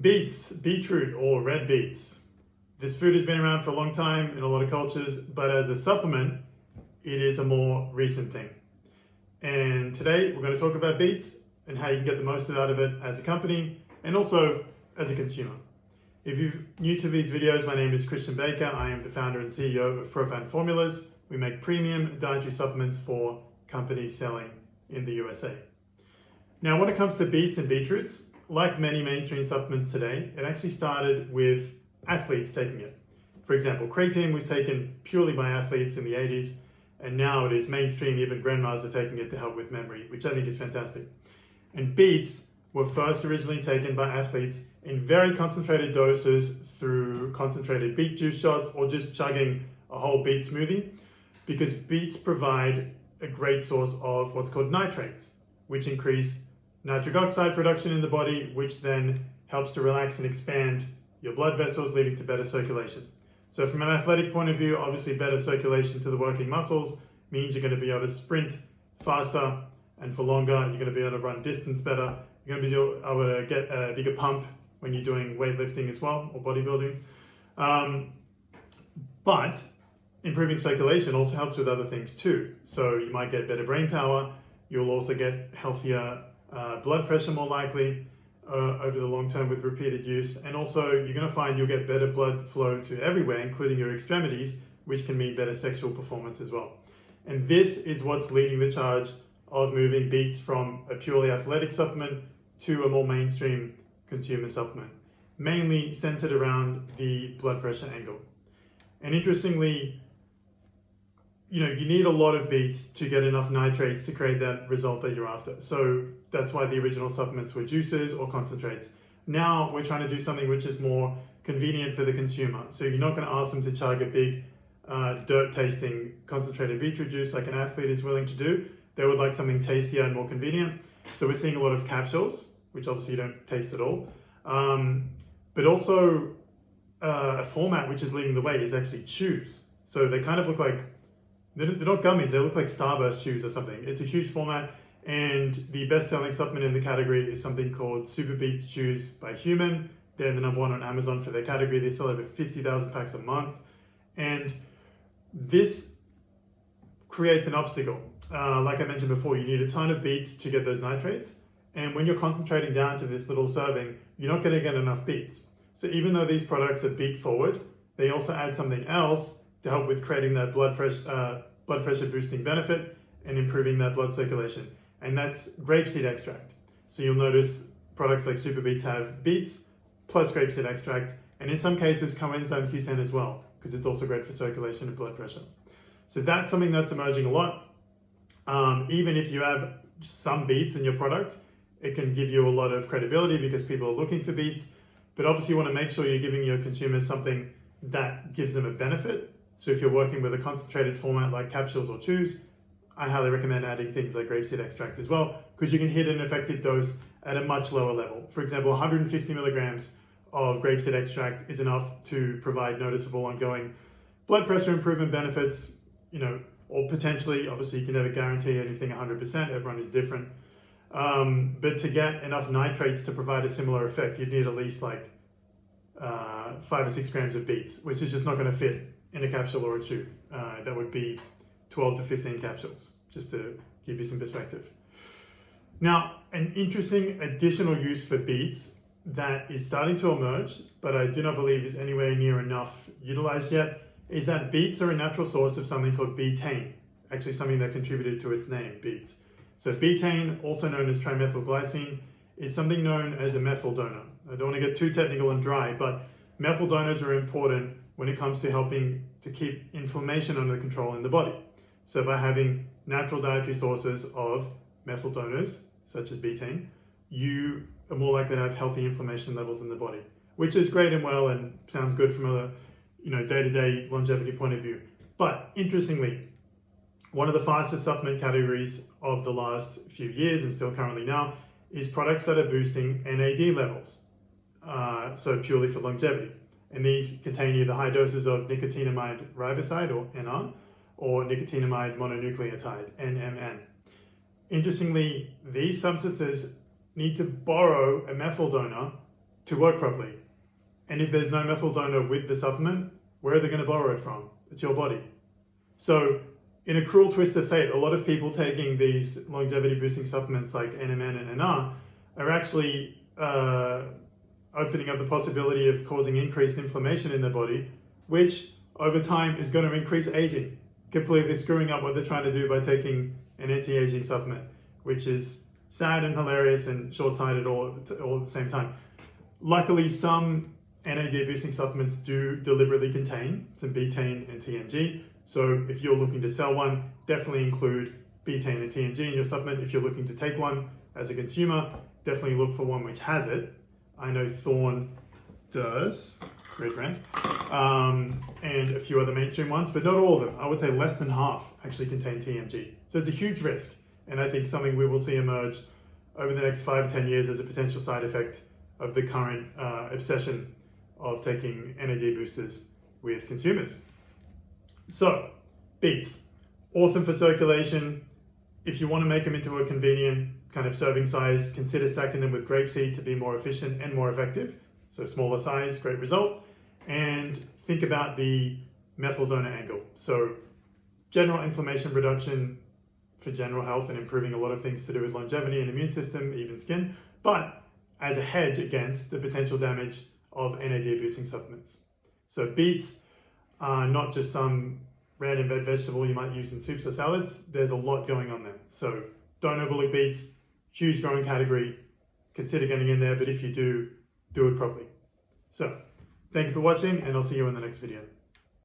Beets, beetroot or red beets. This food has been around for a long time in a lot of cultures, but as a supplement, it is a more recent thing. And today we're going to talk about beets and how you can get the most out of it as a company and also as a consumer. If you're new to these videos, my name is Christian Baker. I am the founder and CEO of Profound Formulas. We make premium dietary supplements for companies selling in the USA. Now, when it comes to beets and beetroots, like many mainstream supplements today, it actually started with athletes taking it. For example, creatine was taken purely by athletes in the 80s, and now it is mainstream. Even grandmas are taking it to help with memory, which I think is fantastic. And beets were first originally taken by athletes in very concentrated doses through concentrated beet juice shots or just chugging a whole beet smoothie, because beets provide a great source of what's called nitrates, which increase nitric oxide production in the body, which then helps to relax and expand your blood vessels, leading to better circulation. So from an athletic point of view, obviously better circulation to the working muscles means you're going to be able to sprint faster and for longer. You're going to be able to run distance better. You're going to be able to get a bigger pump when you're doing weightlifting as well, or bodybuilding. But improving circulation also helps with other things too. So you might get better brain power. You'll also get healthier blood pressure, more likely over the long term with repeated use. And also you're going to find you'll get better blood flow to everywhere, including your extremities, which can mean better sexual performance as well. And this is what's leading the charge of moving beets from a purely athletic supplement to a more mainstream consumer supplement, mainly centered around the blood pressure angle. And interestingly, you need a lot of beets to get enough nitrates to create that result that you're after. So that's why the original supplements were juices or concentrates. Now we're trying to do something which is more convenient for the consumer. So you're not going to ask them to chug a big dirt-tasting concentrated beetroot juice like an athlete is willing to do. They would like something tastier and more convenient. So we're seeing a lot of capsules, which obviously you don't taste at all. But also a format which is leading the way is actually chews. So they kind of look like, they're not gummies, they look like Starburst chews or something. It's a huge format, and the best-selling supplement in the category is something called Super Beets Chews by Human. They're the #1 on Amazon for their category. They sell over 50,000 packs a month. And this creates an obstacle. Like I mentioned before, you need a ton of beets to get those nitrates. And when you're concentrating down to this little serving, you're not going to get enough beets. So even though these products are beet forward, they also add something else to help with creating that blood pressure boosting benefit and improving that blood circulation. And that's grapeseed extract. So you'll notice products like Super Beets have beets plus grapeseed extract, and in some cases coenzyme Q10 as well, because it's also great for circulation and blood pressure. So that's something that's emerging a lot. Even if you have some beets in your product, it can give you a lot of credibility because people are looking for beets. But obviously you want to make sure you're giving your consumers something that gives them a benefit. So if you're working with a concentrated format like capsules or chews, I highly recommend adding things like grapeseed extract as well, because you can hit an effective dose at a much lower level. For example, 150 milligrams of grapeseed extract is enough to provide noticeable ongoing blood pressure improvement benefits, or potentially, obviously you can never guarantee anything 100%, everyone is different. But to get enough nitrates to provide a similar effect, you'd need at least 5 or 6 grams of beets, which is just not going to fit in a capsule or a chew. That would be 12 to 15 capsules, just to give you some perspective. Now, an interesting additional use for beets that is starting to emerge, but I do not believe is anywhere near enough utilized yet, is that beets are a natural source of something called betaine, actually something that contributed to its name, beets. So betaine, also known as trimethylglycine, is something known as a methyl donor. I don't want to get too technical and dry, but methyl donors are important when it comes to helping to keep inflammation under control in the body. So by having natural dietary sources of methyl donors, such as betaine, you are more likely to have healthy inflammation levels in the body, which is great and well and sounds good from a day-to-day longevity point of view. But interestingly, one of the fastest supplement categories of the last few years, and still currently now, is products that are boosting NAD levels, so purely for longevity. And these contain either high doses of nicotinamide riboside, or NR, or nicotinamide mononucleotide, NMN. Interestingly, these substances need to borrow a methyl donor to work properly. And if there's no methyl donor with the supplement, where are they going to borrow it from? It's your body. So in a cruel twist of fate, a lot of people taking these longevity boosting supplements like NMN and NR are actually opening up the possibility of causing increased inflammation in the body, which over time is going to increase aging, completely screwing up what they're trying to do by taking an anti-aging supplement, which is sad and hilarious and short-sighted all at the same time. Luckily, some NAD boosting supplements do deliberately contain some betaine and TMG. So if you're looking to sell one, definitely include betaine and TMG in your supplement. If you're looking to take one as a consumer, definitely look for one which has it. I know Thorne does, great brand, and a few other mainstream ones, but not all of them. I would say less than half actually contain TMG. So it's a huge risk, and I think something we will see emerge over the next 5 to 10 years as a potential side effect of the current obsession of taking NAD boosters with consumers. So, beets, awesome for circulation. If you want to make them into a convenient kind of serving size, consider stacking them with grapeseed to be more efficient and more effective. So smaller size, great result. And think about the methyl donor angle. So general inflammation reduction for general health and improving a lot of things to do with longevity and immune system, even skin, but as a hedge against the potential damage of NAD boosting supplements. So beets are not just some random vegetable you might use in soups or salads. There's a lot going on there. So don't overlook beets, huge growing category. Consider getting in there, but if you do, do it properly. So thank you for watching, and I'll see you in the next video.